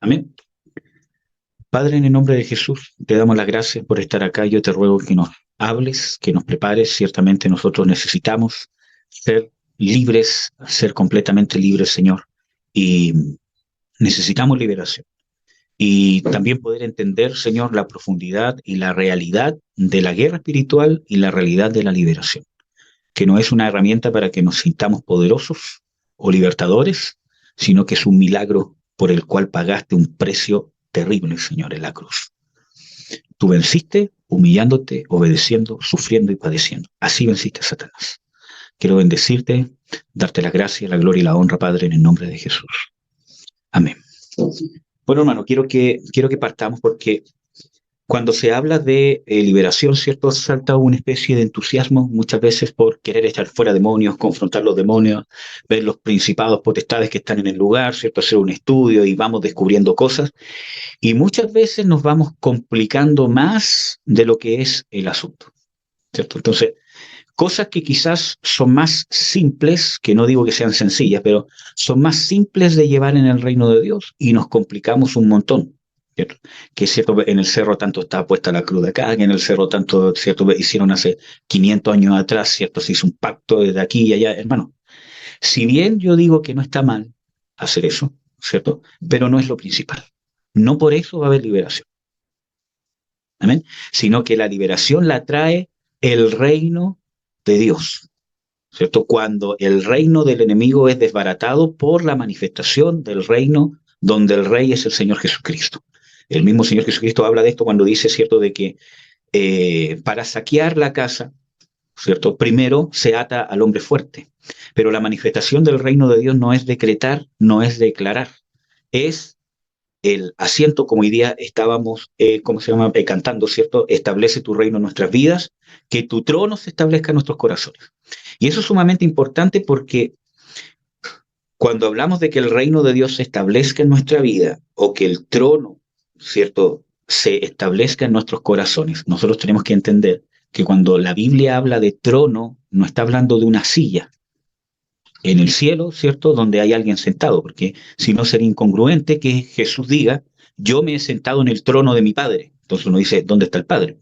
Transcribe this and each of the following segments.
Amén. Padre, en el nombre de Jesús, te damos las gracias por estar acá. Yo te ruego que nos hables, que nos prepares. Ciertamente nosotros necesitamos ser libres, ser completamente libres, Señor. Y necesitamos liberación. Y también poder entender, Señor, la profundidad y la realidad de la guerra espiritual y la realidad de la liberación. Que no es una herramienta para que nos sintamos poderosos o libertadores, sino que es un milagro por el cual pagaste un precio terrible, Señor, en la cruz. Tú venciste humillándote, obedeciendo, sufriendo y padeciendo. Así venciste a Satanás. Quiero bendecirte, darte la gracia, la gloria y la honra, Padre, en el nombre de Jesús. Amén. Bueno, hermano, quiero que partamos porque cuando se habla de liberación, ¿cierto? Salta una especie de entusiasmo muchas veces por querer echar fuera demonios, confrontar los demonios, ver los principados, potestades que están en el lugar, ¿cierto? Hacer un estudio y vamos descubriendo cosas. Y muchas veces nos vamos complicando más de lo que es el asunto, ¿cierto? Entonces, cosas que quizás son más simples, que no digo que sean sencillas, pero son más simples de llevar en el reino de Dios y nos complicamos un montón. ¿Cierto? Que es cierto, en el cerro tanto está puesta la cruz de acá, que en el cerro tanto, cierto, hicieron hace 500 años atrás, cierto, se hizo un pacto desde aquí y allá, hermano. Si bien yo digo que no está mal hacer eso, ¿cierto? Pero no es lo principal. No por eso va a haber liberación. Amén. Sino que la liberación la trae el reino de Dios, ¿cierto? Cuando el reino del enemigo es desbaratado por la manifestación del reino donde el rey es el Señor Jesucristo. El mismo Señor Jesucristo habla de esto cuando dice, ¿cierto?, de que para saquear la casa, ¿cierto?, primero se ata al hombre fuerte. Pero la manifestación del reino de Dios no es decretar, no es declarar, es el asiento, como hoy día estábamos, ¿cómo se llama?, cantando, ¿cierto? Establece tu reino en nuestras vidas, que tu trono se establezca en nuestros corazones. Y eso es sumamente importante porque cuando hablamos de que el reino de Dios se establezca en nuestra vida o que el trono, ¿cierto?, se establezca en nuestros corazones, nosotros tenemos que entender que cuando la Biblia habla de trono, no está hablando de una silla en el cielo, ¿cierto?, donde hay alguien sentado, porque si no sería incongruente que Jesús diga, yo me he sentado en el trono de mi Padre. Entonces uno dice, ¿dónde está el Padre?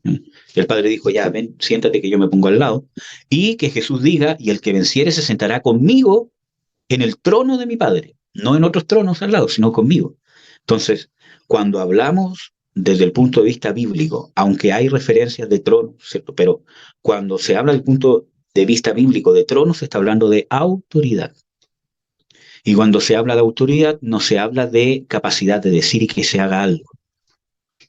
Y el Padre dijo, ya, ven, siéntate que yo me pongo al lado. Y que Jesús diga, y el que venciere se sentará conmigo en el trono de mi Padre, no en otros tronos al lado, sino conmigo. Entonces, cuando hablamos desde el punto de vista bíblico, aunque hay referencias de tronos, ¿cierto?, pero cuando se habla del punto de vista bíblico de tronos, se está hablando de autoridad. Y cuando se habla de autoridad, no se habla de capacidad de decir y que se haga algo.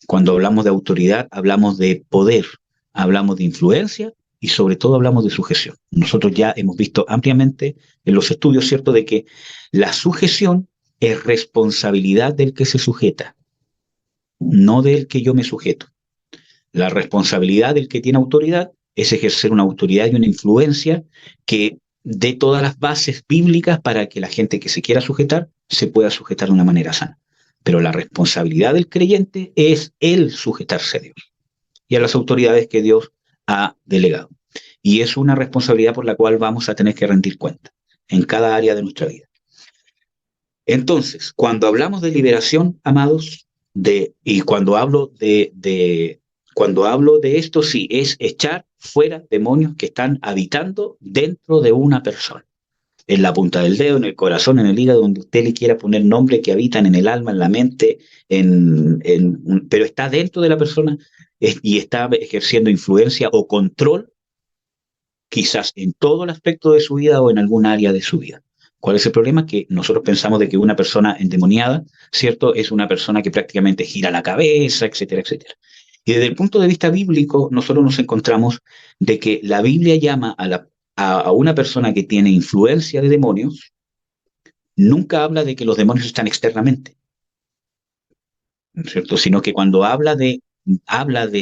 Cuando hablamos de autoridad, hablamos de poder, hablamos de influencia y sobre todo hablamos de sujeción. Nosotros ya hemos visto ampliamente en los estudios, ¿cierto?, de que la sujeción es responsabilidad del que se sujeta, no del que yo me sujeto. La responsabilidad del que tiene autoridad es ejercer una autoridad y una influencia que dé todas las bases bíblicas para que la gente que se quiera sujetar se pueda sujetar de una manera sana. Pero la responsabilidad del creyente es el sujetarse a Dios y a las autoridades que Dios ha delegado. Y es una responsabilidad por la cual vamos a tener que rendir cuenta en cada área de nuestra vida. Entonces, cuando hablamos de liberación, amados, y cuando hablo de esto, sí, es echar fuera demonios que están habitando dentro de una persona. En la punta del dedo, en el corazón, en el hígado, donde usted le quiera poner nombre, que habitan en el alma, en la mente, pero está dentro de la persona y está ejerciendo influencia o control, quizás en todo el aspecto de su vida o en algún área de su vida. ¿Cuál es el problema? Que nosotros pensamos de que una persona endemoniada, ¿cierto?, es una persona que prácticamente gira la cabeza, etcétera, etcétera. Y desde el punto de vista bíblico, nosotros nos encontramos de que la Biblia llama a una persona que tiene influencia de demonios, nunca habla de que los demonios están externamente, ¿cierto?, sino que cuando habla de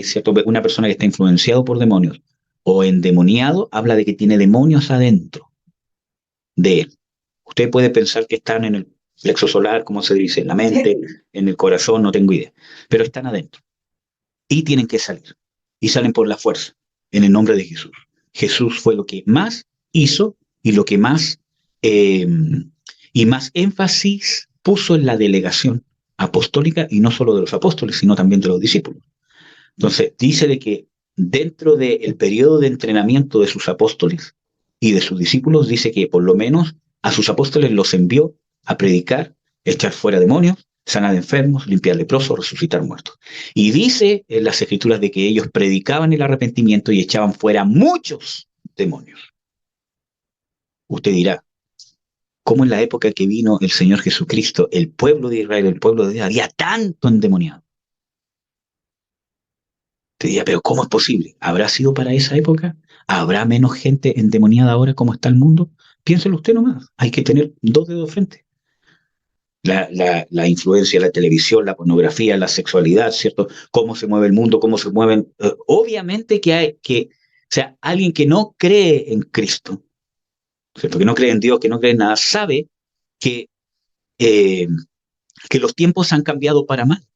¿cierto?, una persona que está influenciado por demonios o endemoniado, habla de que tiene demonios adentro de él. Usted puede pensar que están en el plexo solar, como se dice, en la mente, en el corazón, no tengo idea, pero están adentro y tienen que salir y salen por la fuerza en el nombre de Jesús. Jesús fue lo que más hizo y lo que más y más énfasis puso en la delegación apostólica, y no solo de los apóstoles, sino también de los discípulos. Entonces, dice de que dentro del periodo de entrenamiento de sus apóstoles y de sus discípulos, dice que por lo menos a sus apóstoles los envió a predicar, echar fuera demonios, sanar enfermos, limpiar leprosos, resucitar muertos. Y dice en las escrituras de que ellos predicaban el arrepentimiento y echaban fuera muchos demonios. Usted dirá, ¿cómo en la época que vino el Señor Jesucristo, el pueblo de Israel, el pueblo de Dios, había tanto endemoniado? Te diría, pero ¿cómo es posible? ¿Habrá sido para esa época? ¿Habrá menos gente endemoniada ahora como está el mundo? Piénselo usted nomás. Hay que tener dos dedos de frente. La influencia de la televisión, la pornografía, la sexualidad, ¿cierto? Cómo se mueve el mundo, cómo se mueven. Obviamente que o sea, alguien que no cree en Cristo, ¿cierto? Que no cree en Dios, que no cree en nada, sabe que, eh, que los tiempos han cambiado para mal.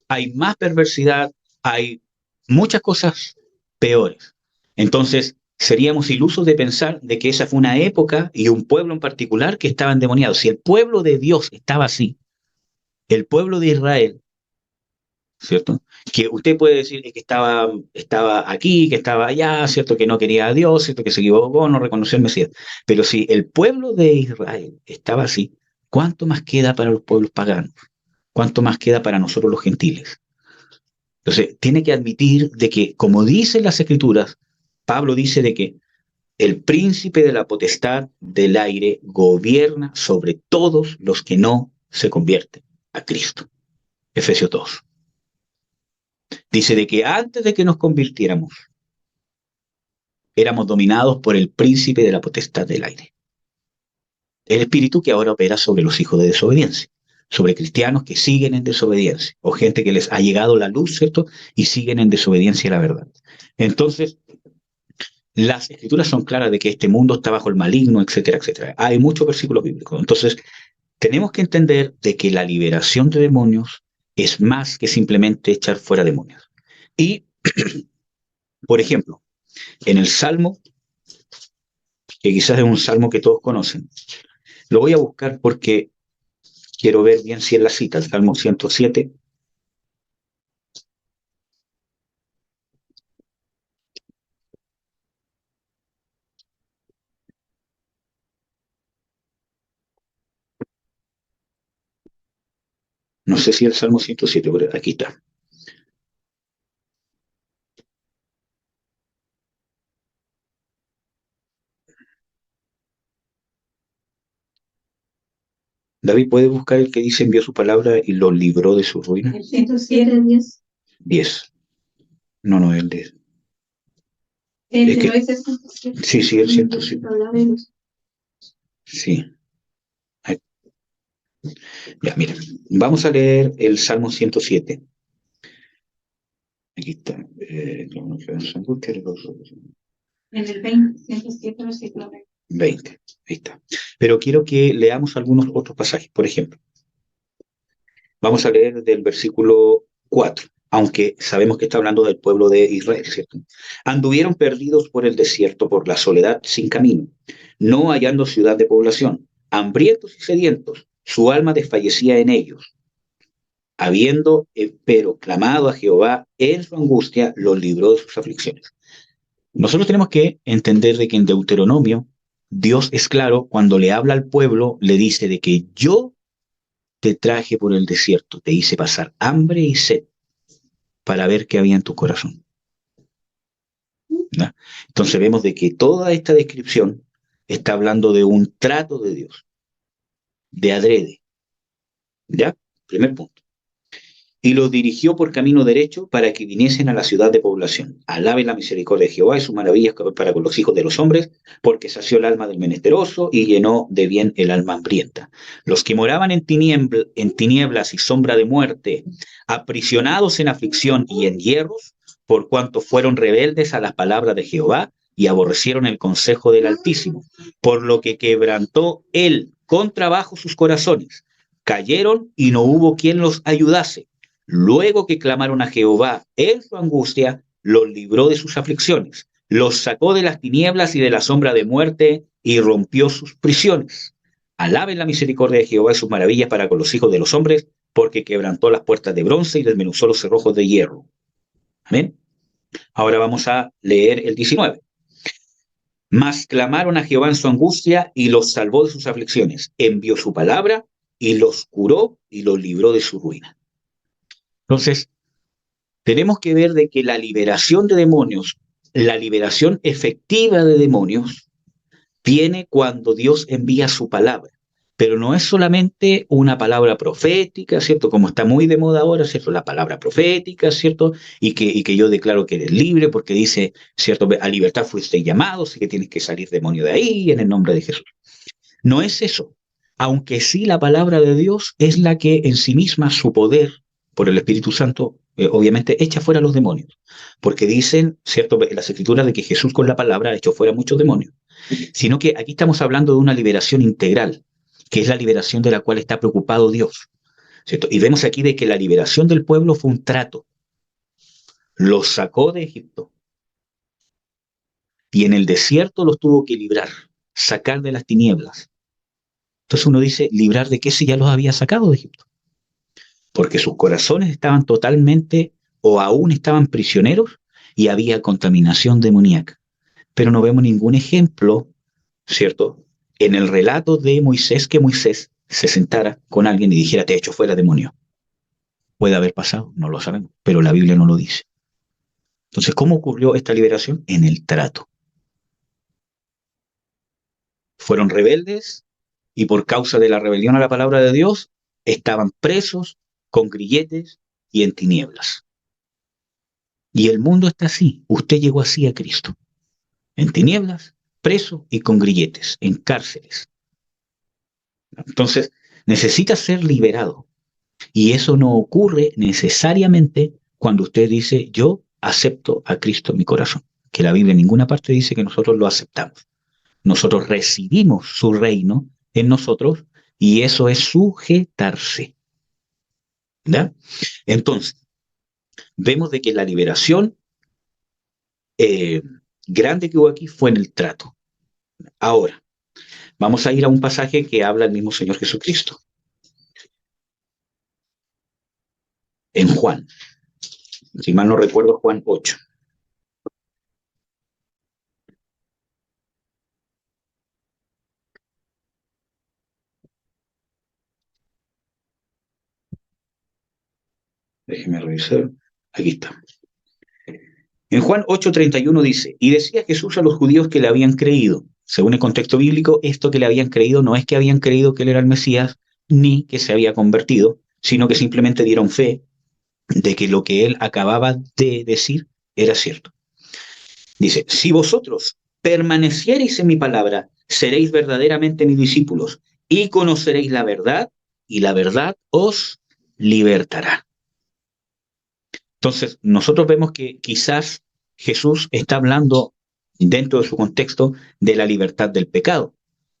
Hay más perversidad, hay muchas cosas peores. Entonces, seríamos ilusos de pensar de que esa fue una época y un pueblo en particular que estaba endemoniado. Si el pueblo de Dios estaba así, el pueblo de Israel, ¿cierto? Que usted puede decir que estaba aquí, que estaba allá, ¿cierto? Que no quería a Dios, ¿cierto? Que se equivocó, no reconoció al Mesías. Pero si el pueblo de Israel estaba así, ¿cuánto más queda para los pueblos paganos? ¿Cuánto más queda para nosotros los gentiles? Entonces, tiene que admitir de que, como dicen las escrituras, Pablo dice de que el príncipe de la potestad del aire gobierna sobre todos los que no se convierten a Cristo. Efesios 2. Dice de que antes de que nos convirtiéramos, éramos dominados por el príncipe de la potestad del aire. El espíritu que ahora opera sobre los hijos de desobediencia, sobre cristianos que siguen en desobediencia, o gente que les ha llegado la luz, ¿cierto? Y siguen en desobediencia a la verdad. Entonces, las escrituras son claras de que este mundo está bajo el maligno, etcétera, etcétera. Hay muchos versículos bíblicos. Entonces, tenemos que entender de que la liberación de demonios es más que simplemente echar fuera demonios. Y, por ejemplo, en el Salmo, que quizás es un salmo que todos conocen, lo voy a buscar porque quiero ver bien si es la cita, el Salmo 107. No sé si es el Salmo 107, pero aquí está. David, ¿puede buscar el que dice envió su palabra y lo libró de su ruina? El 107, 10. 10. No, no, el 10. El que no es el 107. Sí, sí, el 107. Sí. Ya, mira, vamos a leer el Salmo 107. Aquí está. En el 20, 107, versículo 20. Ahí está. Pero quiero que leamos algunos otros pasajes. Por ejemplo, vamos a leer del versículo 4, aunque sabemos que está hablando del pueblo de Israel, ¿cierto? Anduvieron perdidos por el desierto, por la soledad sin camino, no hallando ciudad de población, hambrientos y sedientos, su alma desfallecía en ellos. Habiendo, pero clamado a Jehová en su angustia, los libró de sus aflicciones. Nosotros tenemos que entender de que en Deuteronomio, Dios es claro, cuando le habla al pueblo, le dice de que yo te traje por el desierto, te hice pasar hambre y sed para ver qué había en tu corazón. ¿No? Entonces vemos de que toda esta descripción está hablando de un trato de Dios, de adrede. ¿Ya? Primer punto. Y los dirigió por camino derecho para que viniesen a la ciudad de población. Alaben la misericordia de Jehová y sus maravillas para con los hijos de los hombres, porque sació el alma del menesteroso y llenó de bien el alma hambrienta. Los que moraban en tinieblas y sombra de muerte, aprisionados en aflicción y en hierros, por cuanto fueron rebeldes a las palabras de Jehová y aborrecieron el consejo del Altísimo, por lo que quebrantó él con trabajo sus corazones. Cayeron y no hubo quien los ayudase. Luego que clamaron a Jehová en su angustia, los libró de sus aflicciones, los sacó de las tinieblas y de la sombra de muerte y rompió sus prisiones. Alaben la misericordia de Jehová y sus maravillas para con los hijos de los hombres, porque quebrantó las puertas de bronce y desmenuzó los cerrojos de hierro. Amén. Ahora vamos a leer el 19. Mas clamaron a Jehová en su angustia y los salvó de sus aflicciones. Envió su palabra y los curó y los libró de su ruina. Entonces, tenemos que ver de que la liberación de demonios, la liberación efectiva de demonios, viene cuando Dios envía su palabra. Pero no es solamente una palabra profética, ¿cierto? Como está muy de moda ahora, ¿cierto? La palabra profética, ¿cierto? Y que yo declaro que eres libre porque dice, ¿cierto? A libertad fuiste llamados y que tienes que salir demonio de ahí en el nombre de Jesús. No es eso. Aunque sí la palabra de Dios es la que en sí misma, su poder, por el Espíritu Santo, obviamente echa fuera a los demonios. Porque dicen, ¿cierto? En las escrituras de que Jesús con la palabra ha hecho fuera muchos demonios. Sino que aquí estamos hablando de una liberación integral, que es la liberación de la cual está preocupado Dios, ¿cierto? Y vemos aquí de que la liberación del pueblo fue un trato. Los sacó de Egipto y en el desierto los tuvo que librar, sacar de las tinieblas. Entonces uno dice, ¿librar de qué si ya los había sacado de Egipto? Porque sus corazones estaban totalmente o aún estaban prisioneros y había contaminación demoníaca. Pero no vemos ningún ejemplo, ¿cierto? En el relato de Moisés, que Moisés se sentara con alguien y dijera, te he hecho fuera demonio. Puede haber pasado, no lo sabemos, pero la Biblia no lo dice. Entonces, ¿cómo ocurrió esta liberación? En el trato. Fueron rebeldes y por causa de la rebelión a la palabra de Dios, estaban presos con grilletes y en tinieblas. Y el mundo está así. Usted llegó así a Cristo. En tinieblas, preso y con grilletes, en cárceles. Entonces, necesita ser liberado. Y eso no ocurre necesariamente cuando usted dice, yo acepto a Cristo en mi corazón. Que la Biblia en ninguna parte dice que nosotros lo aceptamos. Nosotros recibimos su reino en nosotros y eso es sujetarse. ¿Ya? Entonces, vemos de que la liberación eh, grande que hubo aquí fue en el trato. Ahora, vamos a ir a un pasaje que habla el mismo Señor Jesucristo. En Juan, si mal no recuerdo, Juan 8. Déjeme revisar. Aquí está. En Juan 8:31 dice, y decía Jesús a los judíos que le habían creído. Según el contexto bíblico, esto que le habían creído no es que habían creído que él era el Mesías, ni que se había convertido, sino que simplemente dieron fe de que lo que él acababa de decir era cierto. Dice, si vosotros permaneciereis en mi palabra, seréis verdaderamente mis discípulos y conoceréis la verdad y la verdad os libertará. Entonces, nosotros vemos que quizás Jesús está hablando dentro de su contexto de la libertad del pecado,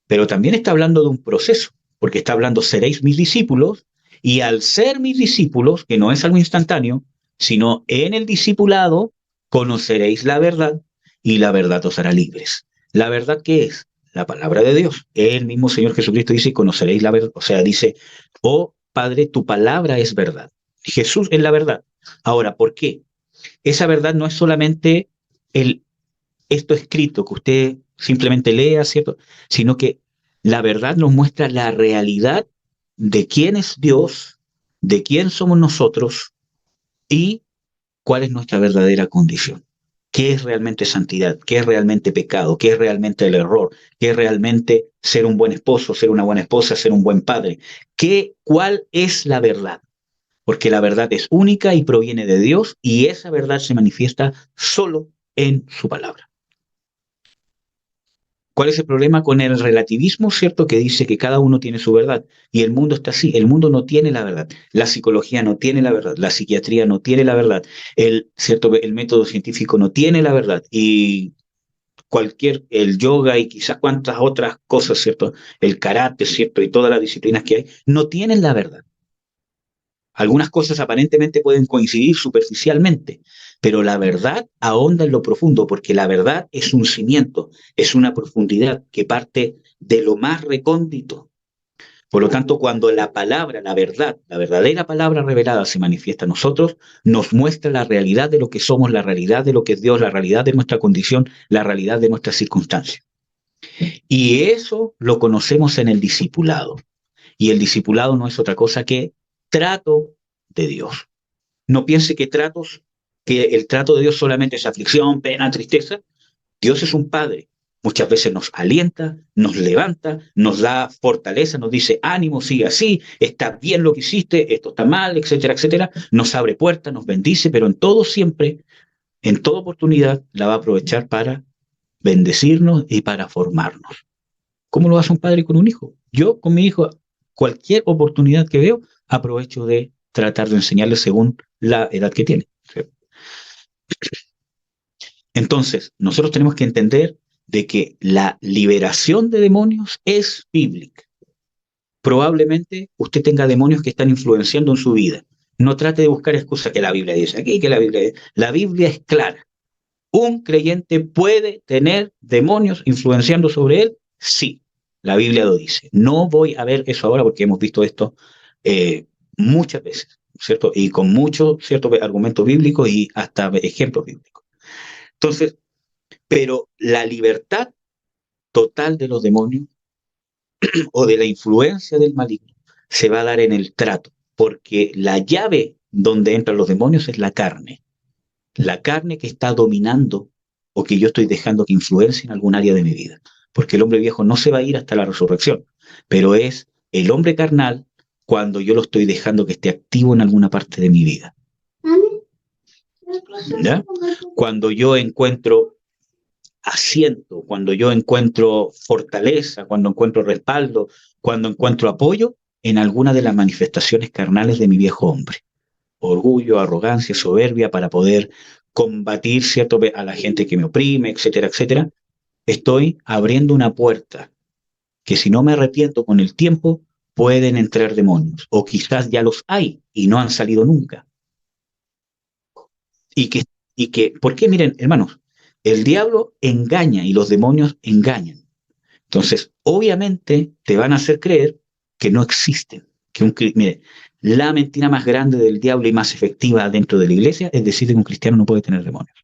pero también está hablando de un proceso, porque está hablando, seréis mis discípulos, y al ser mis discípulos, que no es algo instantáneo, sino en el discipulado, conoceréis la verdad, y la verdad os hará libres. ¿La verdad qué es? La palabra de Dios. El mismo Señor Jesucristo dice, conoceréis la verdad, o sea, dice, oh Padre, tu palabra es verdad. Jesús es la verdad. Ahora, ¿por qué? Esa verdad no es solamente esto escrito que usted simplemente lea, ¿cierto? Sino que la verdad nos muestra la realidad de quién es Dios, de quién somos nosotros y cuál es nuestra verdadera condición. ¿Qué es realmente santidad? ¿Qué es realmente pecado? ¿Qué es realmente el error? ¿Qué es realmente ser un buen esposo, ser una buena esposa, ser un buen padre? ¿Cuál es la verdad? Porque la verdad es única y proviene de Dios y esa verdad se manifiesta solo en su palabra. ¿Cuál es el problema con el relativismo, cierto? Que dice que cada uno tiene su verdad y el mundo está así. El mundo no tiene la verdad. La psicología no tiene la verdad. La psiquiatría no tiene la verdad. ¿Cierto? El método científico no tiene la verdad. Y el yoga y quizás cuantas otras cosas, ¿cierto? El karate, ¿cierto? Y todas las disciplinas que hay, no tienen la verdad. Algunas cosas aparentemente pueden coincidir superficialmente, pero la verdad ahonda en lo profundo, porque la verdad es un cimiento, es una profundidad que parte de lo más recóndito, Por lo tanto, cuando la palabra, la verdad, la verdadera palabra revelada se manifiesta en nosotros, nos muestra la realidad de lo que somos, la realidad de lo que es Dios, la realidad de nuestra condición, la realidad de nuestras circunstancias. Y eso lo conocemos en el discipulado. Y el discipulado no es otra cosa que trato de Dios. No piense que el trato de Dios solamente es aflicción, pena, tristeza. Dios es un padre. Muchas veces nos alienta, nos levanta, nos da fortaleza, nos dice ánimo, sigue así, está bien lo que hiciste, esto está mal, etcétera, etcétera. Nos abre puertas, nos bendice, pero en todo siempre, en toda oportunidad, la va a aprovechar para bendecirnos y para formarnos. ¿Cómo lo hace un padre con un hijo? Yo con mi hijo, cualquier oportunidad que veo, aprovecho de tratar de enseñarle según la edad que tiene. Entonces, nosotros tenemos que entender de que la liberación de demonios es bíblica. Probablemente usted tenga demonios que están influenciando en su vida. No trate de buscar excusas que la Biblia dice aquí, que la Biblia dice. La Biblia es clara. ¿Un creyente puede tener demonios influenciando sobre él? Sí, la Biblia lo dice. No voy a ver eso ahora porque hemos visto esto muchas veces, ¿cierto? Y con muchos ciertos argumentos bíblicos y hasta ejemplos bíblicos. Entonces, pero la libertad total de los demonios o de la influencia del maligno se va a dar en el trato, porque la llave donde entran los demonios es la carne que está dominando o que yo estoy dejando que influencie en algún área de mi vida, porque el hombre viejo no se va a ir hasta la resurrección, pero es el hombre carnal cuando yo lo estoy dejando que esté activo en alguna parte de mi vida. ¿Ya? Cuando yo encuentro asiento, cuando yo encuentro fortaleza, cuando encuentro respaldo, cuando encuentro apoyo en alguna de las manifestaciones carnales de mi viejo hombre. Orgullo, arrogancia, soberbia para poder combatir, ¿cierto?, a la gente que me oprime, etcétera, etcétera. Estoy abriendo una puerta que si no me arrepiento con el tiempo, pueden entrar demonios. O quizás ya los hay y no han salido nunca. ¿Por qué? Miren, hermanos, el diablo engaña y los demonios engañan. Entonces, obviamente, te van a hacer creer que no existen. Mire, la mentira más grande del diablo y más efectiva dentro de la iglesia es decir que un cristiano no puede tener demonios.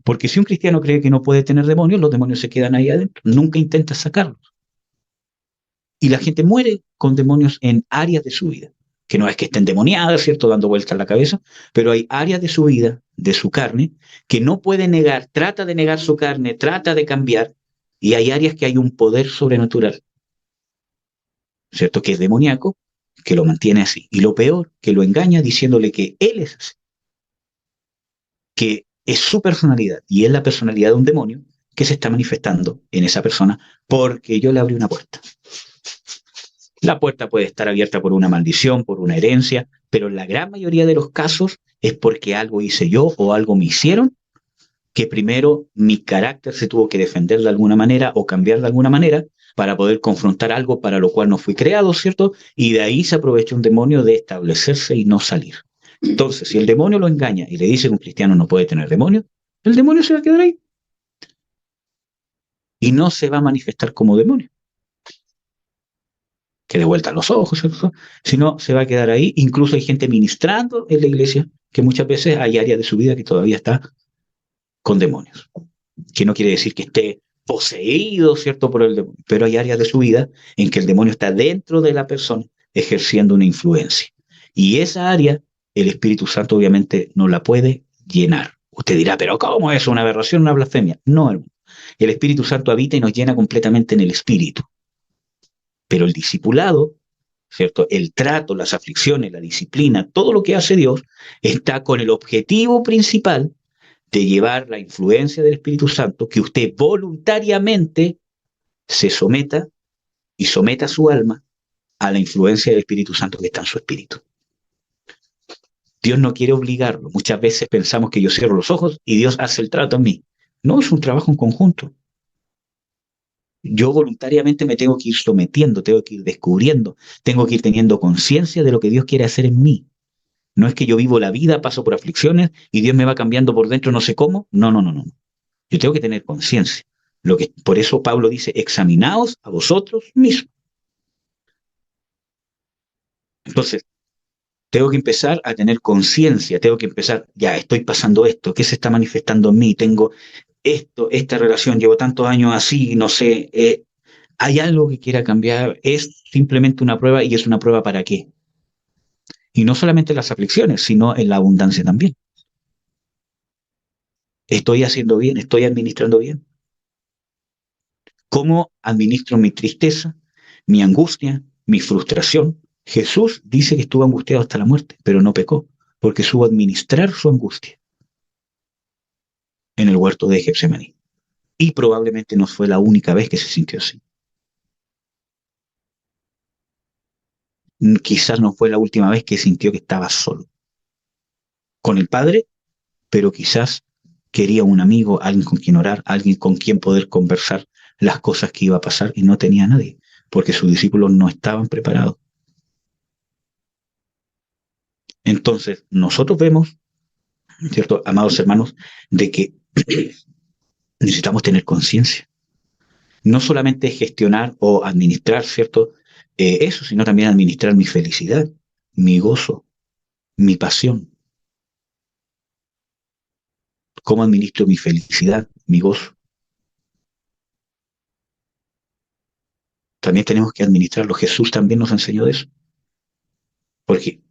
Porque si un cristiano cree que no puede tener demonios, los demonios se quedan ahí adentro. Nunca intenta sacarlos. Y la gente muere con demonios en áreas de su vida. Que no es que estén demoniadas, ¿cierto?, dando vueltas en la cabeza, pero hay áreas de su vida, de su carne, que no puede negar, trata de negar su carne, trata de cambiar, y hay áreas que hay un poder sobrenatural, ¿cierto?, que es demoníaco, que lo mantiene así. Y lo peor, que lo engaña diciéndole que él es así, que es su personalidad, y es la personalidad de un demonio que se está manifestando en esa persona porque yo le abrí una puerta. La puerta puede estar abierta por una maldición, por una herencia, pero en la gran mayoría de los casos es porque algo hice yo o algo me hicieron, que primero mi carácter se tuvo que defender de alguna manera o cambiar de alguna manera para poder confrontar algo para lo cual no fui creado, ¿cierto? Y de ahí se aprovecha un demonio de establecerse y no salir. Entonces, si el demonio lo engaña y le dice que un cristiano no puede tener demonios, el demonio se va a quedar ahí. Y no se va a manifestar como demonio. Que de vuelta a los ojos, ¿cierto? Sino se va a quedar ahí. Incluso hay gente ministrando en la iglesia que muchas veces hay áreas de su vida que todavía está con demonios. Que no quiere decir que esté poseído, ¿cierto?, por el demonio, pero hay áreas de su vida en que el demonio está dentro de la persona ejerciendo una influencia. Y esa área, el Espíritu Santo obviamente no la puede llenar. Usted dirá, pero ¿cómo es una aberración, una blasfemia? No, hermano. El Espíritu Santo habita y nos llena completamente en el Espíritu. Pero el discipulado, ¿cierto?, el trato, las aflicciones, la disciplina, todo lo que hace Dios está con el objetivo principal de llevar la influencia del Espíritu Santo, que usted voluntariamente se someta y someta su alma a la influencia del Espíritu Santo que está en su espíritu. Dios no quiere obligarlo. Muchas veces pensamos que yo cierro los ojos y Dios hace el trato en mí. No, es un trabajo en conjunto. Yo voluntariamente me tengo que ir sometiendo, tengo que ir descubriendo, tengo que ir teniendo conciencia de lo que Dios quiere hacer en mí. No es que yo vivo la vida, paso por aflicciones y Dios me va cambiando por dentro no sé cómo. No, no, no, no. Yo tengo que tener conciencia. Por eso Pablo dice, examinaos a vosotros mismos. Entonces, tengo que empezar a tener conciencia, tengo que empezar, ya estoy pasando esto, ¿qué se está manifestando en mí? Tengo esto, esta relación, llevo tantos años así, no sé, ¿hay algo que quiera cambiar? ¿Es simplemente una prueba y es una prueba para qué? Y no solamente en las aflicciones, sino en la abundancia también. ¿Estoy haciendo bien? ¿Estoy administrando bien? ¿Cómo administro mi tristeza, mi angustia, mi frustración? Jesús dice que estuvo angustiado hasta la muerte, pero no pecó, porque supo administrar su angustia en el huerto de Getsemaní. Y probablemente no fue la única vez que se sintió así. Quizás no fue la última vez que sintió que estaba solo. Con el Padre, pero quizás quería un amigo, alguien con quien orar, alguien con quien poder conversar las cosas que iba a pasar y no tenía a nadie, porque sus discípulos no estaban preparados. Entonces, nosotros vemos, ¿cierto, amados hermanos, de que necesitamos tener conciencia? No solamente gestionar o administrar, ¿cierto? Eso, sino también administrar mi felicidad, mi gozo, mi pasión. ¿Cómo administro mi felicidad, mi gozo? También tenemos que administrarlo. Jesús también nos enseñó de eso. Porque,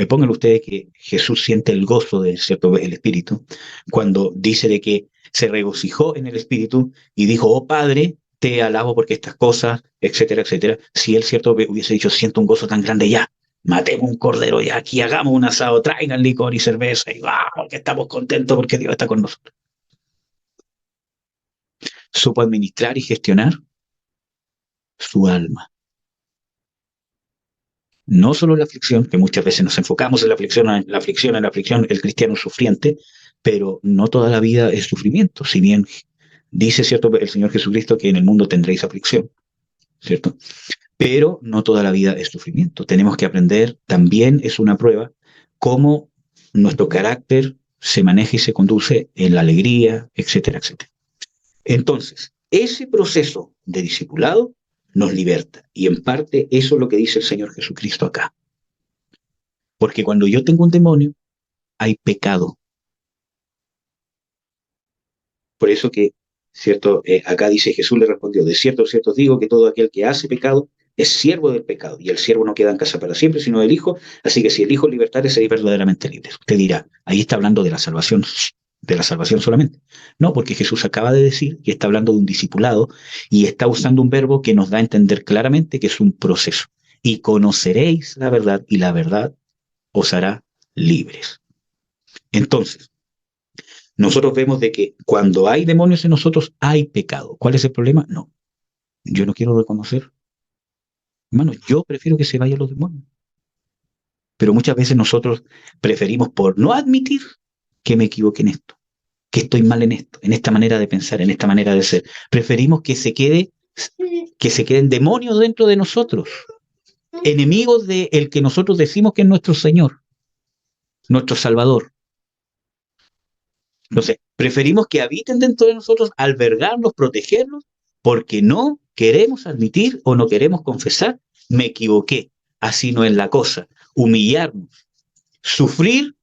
pónganlo ustedes que Jesús siente el gozo del cierto el Espíritu, cuando dice de que se regocijó en el Espíritu y dijo, oh Padre, te alabo porque estas cosas, etcétera, etcétera. Si él cierto hubiese dicho, siento un gozo tan grande ya, matemos un cordero ya, aquí hagamos un asado, traigan licor y cerveza y vamos, que estamos contentos porque Dios está con nosotros. Supo administrar y gestionar su alma. No solo la aflicción, que muchas veces nos enfocamos en la aflicción, en la aflicción, en la aflicción, el cristiano sufriente, pero no toda la vida es sufrimiento. Si bien dice, ¿cierto?, el Señor Jesucristo que en el mundo tendréis aflicción, ¿cierto? Pero no toda la vida es sufrimiento. Tenemos que aprender, también es una prueba, cómo nuestro carácter se maneja y se conduce en la alegría, etcétera, etcétera. Entonces, ese proceso de discipulado nos liberta. Y en parte eso es lo que dice el Señor Jesucristo acá. Porque cuando yo tengo un demonio, hay pecado. Por eso que, ¿cierto? Acá dice Jesús le respondió, de cierto, cierto digo que todo aquel que hace pecado es siervo del pecado. Y el siervo no queda en casa para siempre, sino del Hijo. Así que si el Hijo libertare, seréis verdaderamente libres. Usted dirá, ahí está hablando de la salvación solamente. No, porque Jesús acaba de decir que está hablando de un discipulado y está usando un verbo que nos da a entender claramente que es un proceso. Y conoceréis la verdad y la verdad os hará libres. Entonces, nosotros vemos de que cuando hay demonios en nosotros hay pecado. ¿Cuál es el problema? No, yo no quiero reconocer. Hermano, yo prefiero que se vayan los demonios. Pero muchas veces nosotros preferimos por no admitir que me equivoqué en esto, que estoy mal en esto, en esta manera de pensar, en esta manera de ser. Preferimos que se queden demonios dentro de nosotros, enemigos de el que nosotros decimos que es nuestro Señor, nuestro Salvador. Entonces, preferimos que habiten dentro de nosotros, albergarlos, protegerlos, porque no queremos admitir o no queremos confesar, me equivoqué, así no es la cosa. Humillarnos, sufrir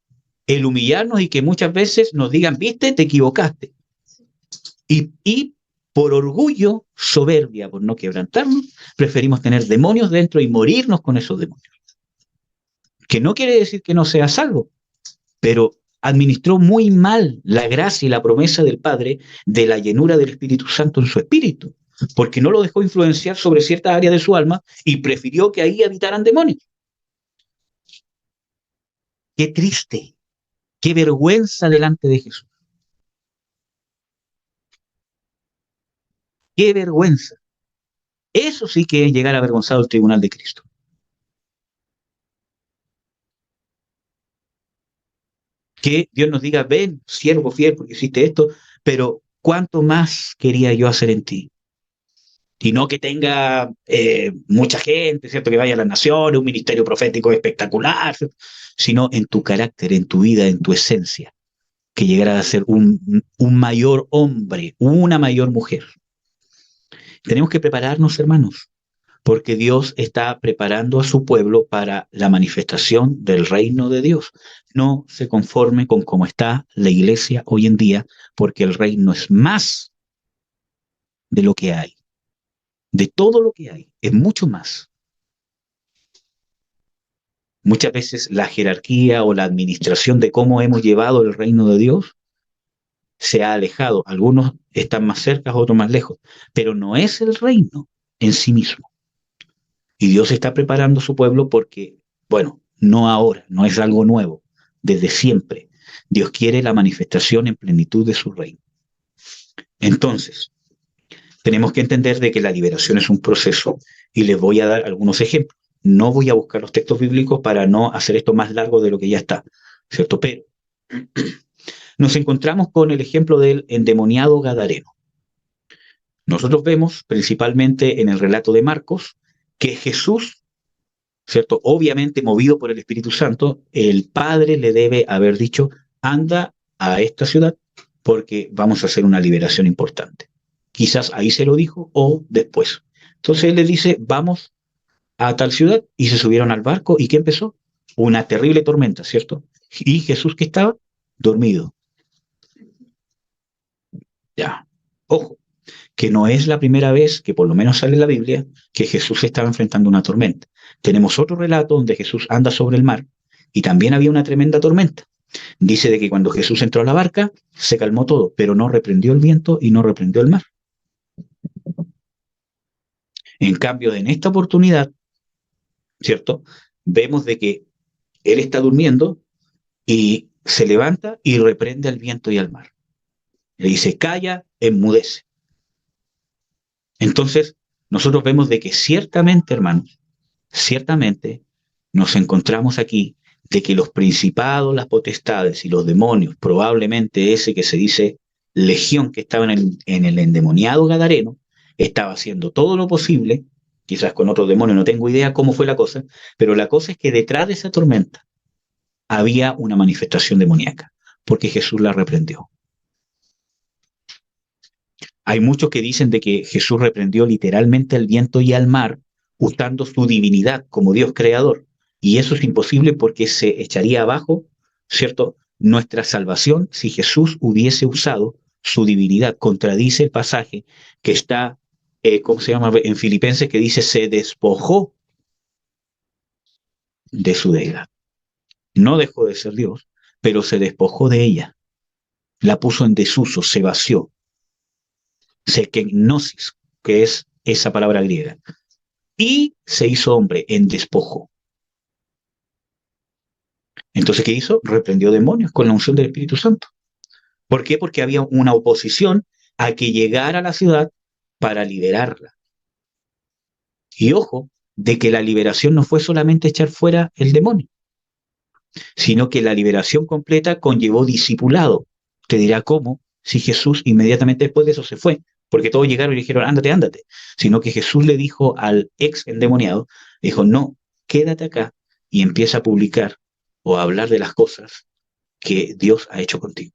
el humillarnos y que muchas veces nos digan, viste, te equivocaste. Y por orgullo, soberbia, por no quebrantarnos, preferimos tener demonios dentro y morirnos con esos demonios. Que no quiere decir que no sea salvo, pero administró muy mal la gracia y la promesa del Padre de la llenura del Espíritu Santo en su espíritu, porque no lo dejó influenciar sobre ciertas áreas de su alma y prefirió que ahí habitaran demonios. Qué triste, qué vergüenza delante de Jesús. Qué vergüenza. Eso sí que es llegar avergonzado al tribunal de Cristo. Que Dios nos diga, ven, siervo fiel, porque hiciste esto, pero ¿cuánto más quería yo hacer en ti? Y no que tenga mucha gente, ¿cierto? Que vaya a las naciones, un ministerio profético espectacular, ¿cierto? Sino en tu carácter, en tu vida, en tu esencia, que llegara a ser un mayor hombre, una mayor mujer. Tenemos que prepararnos, hermanos, porque Dios está preparando a su pueblo para la manifestación del reino de Dios. No se conforme con cómo está la iglesia hoy en día, porque el reino es más de lo que hay, de todo lo que hay, es mucho más. Muchas veces la jerarquía o la administración de cómo hemos llevado el reino de Dios se ha alejado. Algunos están más cerca, otros más lejos, pero no es el reino en sí mismo. Y Dios está preparando a su pueblo porque, bueno, no ahora, no es algo nuevo, desde siempre. Dios quiere la manifestación en plenitud de su reino. Entonces, tenemos que entender de que la liberación es un proceso y les voy a dar algunos ejemplos. No voy a buscar los textos bíblicos para no hacer esto más largo de lo que ya está, ¿cierto? Pero nos encontramos con el ejemplo del endemoniado gadareno. Nosotros vemos principalmente en el relato de Marcos que Jesús, ¿cierto? Obviamente movido por el Espíritu Santo, el Padre le debe haber dicho, anda a esta ciudad porque vamos a hacer una liberación importante. Quizás ahí se lo dijo o después. Entonces él le dice, vamos a tal ciudad y se subieron al barco y ¿qué empezó? Una terrible tormenta, ¿cierto? Y Jesús que estaba dormido. Ya, ojo, que no es la primera vez que por lo menos sale en la Biblia que Jesús estaba enfrentando una tormenta. Tenemos otro relato donde Jesús anda sobre el mar y también había una tremenda tormenta. Dice de que cuando Jesús entró a la barca se calmó todo, pero no reprendió el viento y no reprendió el mar. En cambio, en esta oportunidad, ¿cierto? Vemos de que él está durmiendo y se levanta y reprende al viento y al mar. Le dice, calla, enmudece. Entonces, nosotros vemos de que ciertamente, hermanos, ciertamente nos encontramos aquí de que los principados, las potestades y los demonios, probablemente ese que se dice legión que estaba en el endemoniado gadareno, estaba haciendo todo lo posible, quizás con otros demonios, no tengo idea cómo fue la cosa, pero la cosa es que detrás de esa tormenta había una manifestación demoníaca, porque Jesús la reprendió. Hay muchos que dicen de que Jesús reprendió literalmente al viento y al mar usando su divinidad como Dios creador. Y eso es imposible porque se echaría abajo, ¿cierto?, nuestra salvación si Jesús hubiese usado su divinidad. Contradice el pasaje que está, ¿cómo se llama?, en Filipenses, que dice, se despojó de su deidad. No dejó de ser Dios, pero se despojó de ella. La puso en desuso, se vació. Se kenosis, que es esa palabra griega. Y se hizo hombre en despojo. Entonces, ¿qué hizo? Reprendió demonios con la unción del Espíritu Santo. ¿Por qué? Porque había una oposición a que llegara a la ciudad para liberarla. Y ojo, de que la liberación no fue solamente echar fuera el demonio, sino que la liberación completa conllevó discipulado. Te dirá cómo, si Jesús inmediatamente después de eso se fue, porque todos llegaron y dijeron, ándate, ándate, sino que Jesús le dijo al ex endemoniado, dijo, no, quédate acá y empieza a publicar o a hablar de las cosas que Dios ha hecho contigo.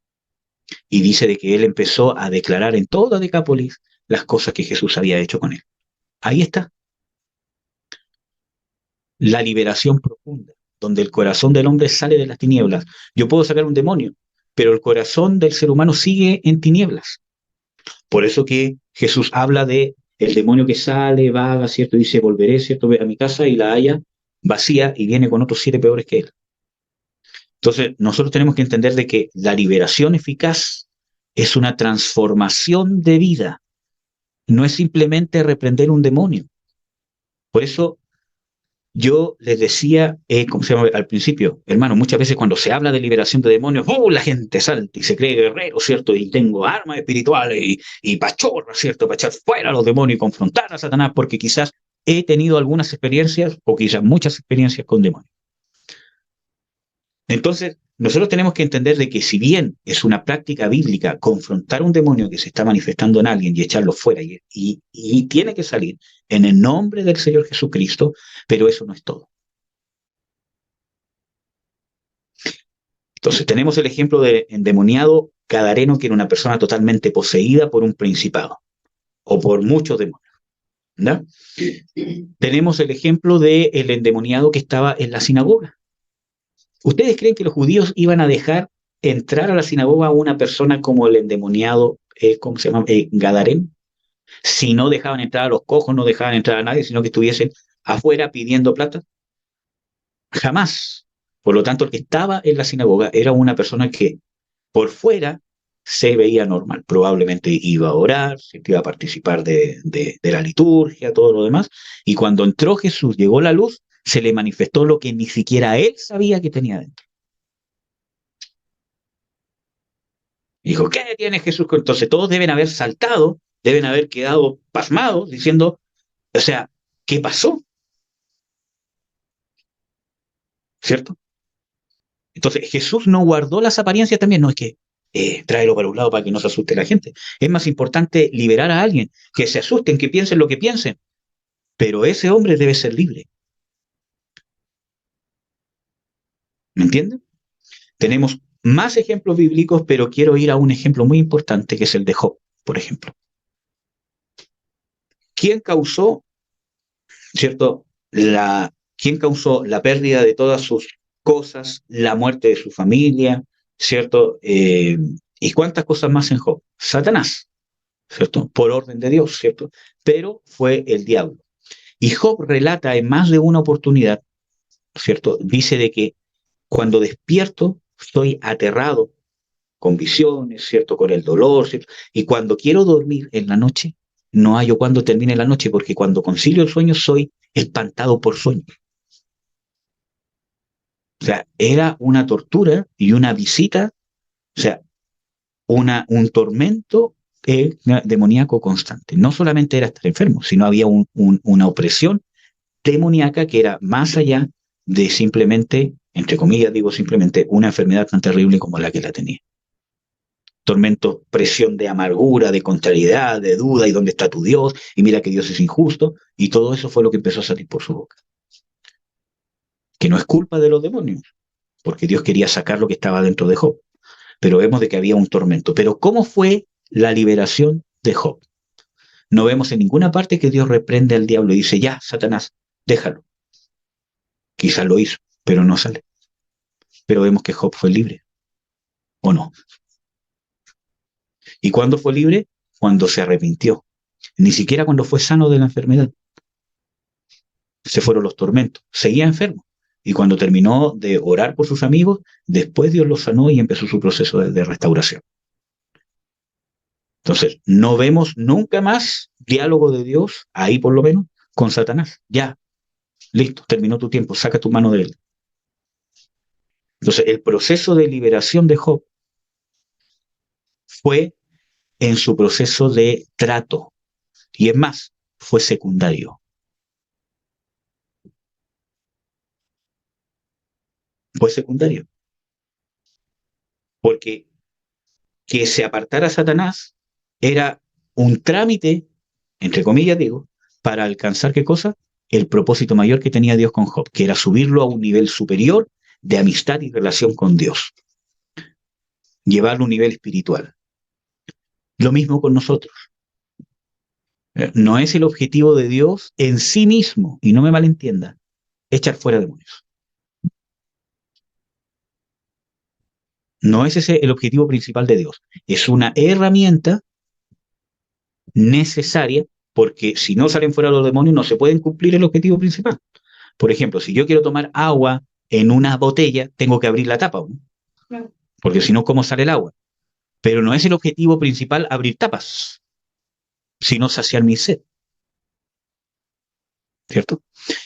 Y dice de que él empezó a declarar en toda Decápolis las cosas que Jesús había hecho con él. Ahí está la liberación profunda, donde el corazón del hombre sale de las tinieblas. Yo puedo sacar un demonio, pero el corazón del ser humano sigue en tinieblas. Por eso que Jesús habla de el demonio que sale, vaga, ¿cierto? Dice, volveré, ¿cierto?, a mi casa y la haya vacía y viene con otros 7 peores que él. Entonces, nosotros tenemos que entender de que la liberación eficaz es una transformación de vida. No es simplemente reprender un demonio. Por eso yo les decía, como se llama al principio, hermano, muchas veces cuando se habla de liberación de demonios, la gente salta y se cree guerrero, ¿cierto? Y tengo armas espirituales y pachorra, ¿cierto? Para echar fuera a los demonios y confrontar a Satanás, porque quizás he tenido algunas experiencias o quizás muchas experiencias con demonios. Entonces, nosotros tenemos que entender de que si bien es una práctica bíblica confrontar un demonio que se está manifestando en alguien y echarlo fuera y tiene que salir en el nombre del Señor Jesucristo, pero eso no es todo. Entonces, tenemos el ejemplo de endemoniado gadareno, que era una persona totalmente poseída por un principado o por muchos demonios. ¿no? Tenemos el ejemplo del endemoniado que estaba en la sinagoga. ¿Ustedes creen que los judíos iban a dejar entrar a la sinagoga a una persona como el endemoniado, ¿cómo se llama? Gadarén? Si no dejaban entrar a los cojos, no dejaban entrar a nadie, sino que estuviesen afuera pidiendo plata. Jamás. Por lo tanto, el que estaba en la sinagoga era una persona que por fuera se veía normal. Probablemente iba a orar, iba a participar de la liturgia, todo lo demás. Y cuando entró Jesús, llegó la luz, se le manifestó lo que ni siquiera él sabía que tenía dentro. Dijo, ¿qué tiene Jesús? Entonces todos deben haber saltado, deben haber quedado pasmados, diciendo, o sea, ¿qué pasó? ¿Cierto? Entonces Jesús no guardó las apariencias también, no es que tráelo para un lado para que no se asuste la gente. Es más importante liberar a alguien, que se asusten, que piensen lo que piensen, pero ese hombre debe ser libre. ¿Me entienden? Tenemos más ejemplos bíblicos, pero quiero ir a un ejemplo muy importante que es el de Job, por ejemplo. ¿Quién causó, cierto, quién causó la pérdida de todas sus cosas, la muerte de su familia, cierto? ¿Y cuántas cosas más en Job? Satanás, ¿cierto? Por orden de Dios, ¿cierto? Pero fue el diablo. Y Job relata en más de una oportunidad, ¿cierto? Dice de que cuando despierto estoy aterrado con visiones, ¿cierto? Con el dolor, ¿cierto? Y cuando quiero dormir en la noche, no hallo cuando termine la noche, porque cuando concilio el sueño soy espantado por sueños. O sea, era una tortura y una visita, o sea, un tormento demoníaco constante. No solamente era estar enfermo, sino había una opresión demoníaca que era más allá de simplemente, entre comillas digo simplemente, una enfermedad tan terrible como la que la tenía. Tormento, presión de amargura, de contrariedad, de duda, y dónde está tu Dios, y mira que Dios es injusto, y todo eso fue lo que empezó a salir por su boca. Que no es culpa de los demonios, porque Dios quería sacar lo que estaba dentro de Job, pero vemos de que había un tormento. Pero ¿cómo fue la liberación de Job? No vemos en ninguna parte que Dios reprende al diablo y dice, ya, Satanás, déjalo. Quizás lo hizo, pero no sale. Pero vemos que Job fue libre, ¿o no? ¿Y cuándo fue libre? Cuando se arrepintió. Ni siquiera cuando fue sano de la enfermedad. Se fueron los tormentos. Seguía enfermo. Y cuando terminó de orar por sus amigos, después Dios lo sanó y empezó su proceso de restauración. Entonces, no vemos nunca más diálogo de Dios, ahí por lo menos, con Satanás. Ya, listo, terminó tu tiempo, saca tu mano de él. Entonces, el proceso de liberación de Job fue en su proceso de trato. Y es más, fue secundario. Fue secundario. Porque que se apartara Satanás era un trámite, entre comillas digo, para alcanzar qué cosa? El propósito mayor que tenía Dios con Job, que era subirlo a un nivel superior de amistad y relación con Dios, llevarlo a un nivel espiritual. Lo mismo con nosotros. No es el objetivo de Dios en sí mismo, y no me malentienda, echar fuera demonios. No es ese el objetivo principal de Dios. Es una herramienta necesaria porque si no salen fuera los demonios no se pueden cumplir el objetivo principal. Por ejemplo, si yo quiero tomar agua en una botella, tengo que abrir la tapa, ¿no? Claro. Porque si no, ¿cómo sale el agua? Pero no es el objetivo principal abrir tapas, sino saciar mi sed. ¿Cierto?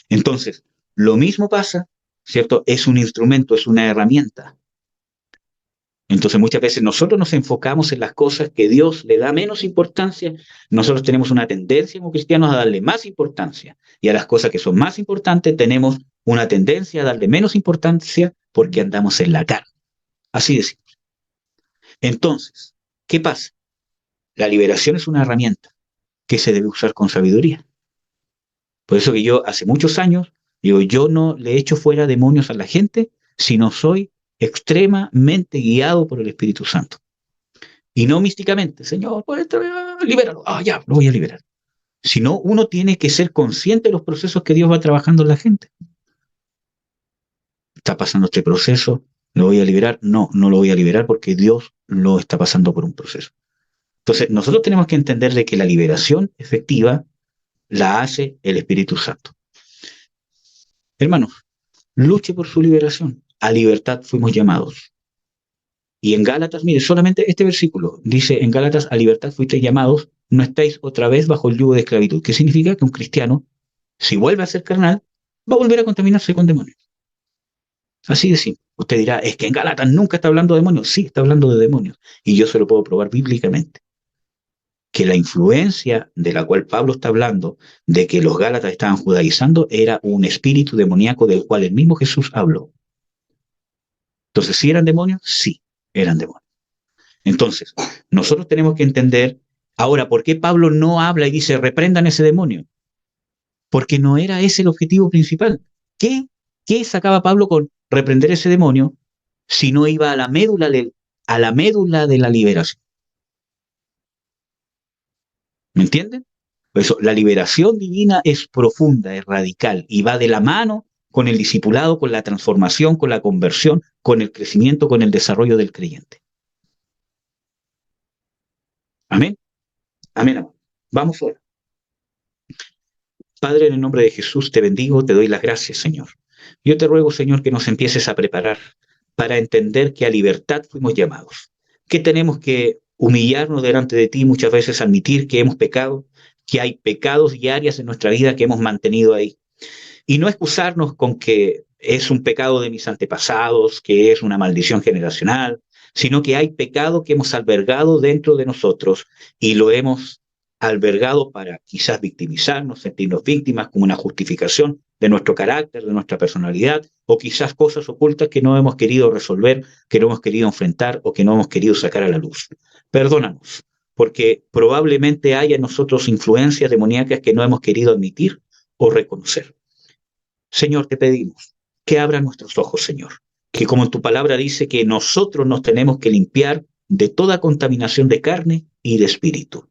Entonces, lo mismo pasa, ¿cierto? Es un instrumento, es una herramienta. Entonces muchas veces nosotros nos enfocamos en las cosas que Dios le da menos importancia. Nosotros tenemos una tendencia como cristianos a darle más importancia. Y a las cosas que son más importantes tenemos una tendencia a darle menos importancia porque andamos en la carne. Así de simple. Entonces, ¿qué pasa? La liberación es una herramienta que se debe usar con sabiduría. Por eso que yo hace muchos años digo, yo no le echo fuera demonios a la gente, sino soy extremadamente guiado por el Espíritu Santo. Y no místicamente, Señor, pues, libéralo. Ah, ya, lo voy a liberar. sino uno tiene que ser consciente de los procesos que Dios va trabajando en la gente. ¿Está pasando este proceso? ¿Lo voy a liberar? No, no lo voy a liberar porque Dios lo está pasando por un proceso. Entonces, nosotros tenemos que entender de que la liberación efectiva la hace el Espíritu Santo. Hermanos, luche por su liberación. A libertad fuimos llamados. Y en Gálatas, mire, solamente este versículo dice, en Gálatas, a libertad fuisteis llamados, no estáis otra vez bajo el yugo de esclavitud. ¿Qué significa? Que un cristiano, si vuelve a ser carnal, va a volver a contaminarse con demonios. Así de simple. Usted dirá, es que en Gálatas nunca está hablando de demonios. Sí, está hablando de demonios. Y yo se lo puedo probar bíblicamente. Que la influencia de la cual Pablo está hablando, de que los Gálatas estaban judaizando, era un espíritu demoníaco del cual el mismo Jesús habló. Entonces, ¿sí eran demonios? Sí, eran demonios. Entonces, nosotros tenemos que entender, ahora, ¿por qué Pablo no habla y dice, reprendan ese demonio? Porque no era ese el objetivo principal. ¿Qué sacaba Pablo con reprender ese demonio si no iba a la médula de la liberación? ¿Me entienden? Por eso, la liberación divina es profunda, es radical y va de la mano con el discipulado, con la transformación, con la conversión, con el crecimiento, con el desarrollo del creyente. Amén. Amén, amor. Vamos ahora. Padre, en el nombre de Jesús te bendigo, te doy las gracias, Señor. Yo te ruego, Señor, que nos empieces a preparar para entender que a libertad fuimos llamados, que tenemos que humillarnos delante de ti, muchas veces admitir que hemos pecado, que hay pecados y áreas en nuestra vida que hemos mantenido ahí. Y no excusarnos con que es un pecado de mis antepasados, que es una maldición generacional, sino que hay pecado que hemos albergado dentro de nosotros y lo hemos albergado para quizás victimizarnos, sentirnos víctimas como una justificación de nuestro carácter, de nuestra personalidad, o quizás cosas ocultas que no hemos querido resolver, que no hemos querido enfrentar o que no hemos querido sacar a la luz. Perdónanos, porque probablemente haya en nosotros influencias demoníacas que no hemos querido admitir o reconocer. Señor, te pedimos que abra nuestros ojos, Señor, que como tu palabra dice que nosotros nos tenemos que limpiar de toda contaminación de carne y de espíritu.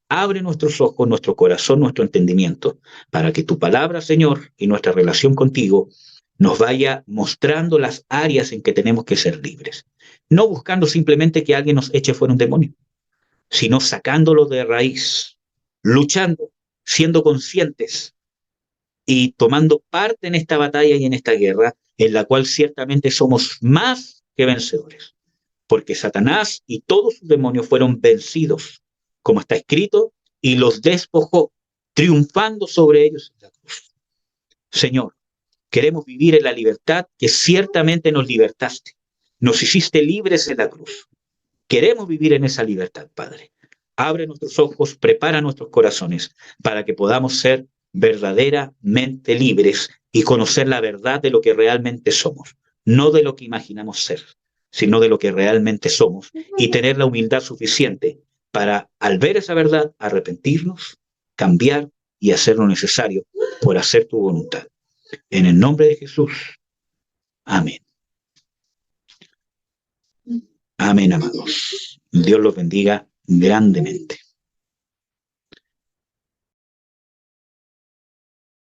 Abre nuestros ojos, nuestro corazón, nuestro entendimiento, para que tu palabra, Señor, y nuestra relación contigo nos vaya mostrando las áreas en que tenemos que ser libres. No buscando simplemente que alguien nos eche fuera un demonio, sino sacándolo de raíz, luchando, siendo conscientes y tomando parte en esta batalla y en esta guerra, en la cual ciertamente somos más que vencedores, porque Satanás y todos sus demonios fueron vencidos, como está escrito, y los despojó, triunfando sobre ellos en la cruz. Señor, queremos vivir en la libertad que ciertamente nos libertaste, nos hiciste libres en la cruz. Queremos vivir en esa libertad, Padre. Abre nuestros ojos, prepara nuestros corazones para que podamos ser verdaderamente libres y conocer la verdad de lo que realmente somos, no de lo que imaginamos ser, sino de lo que realmente somos y tener la humildad suficiente para, al ver esa verdad, arrepentirnos, cambiar y hacer lo necesario por hacer tu voluntad. En el nombre de Jesús. Amén. Amén, amados. Dios los bendiga grandemente.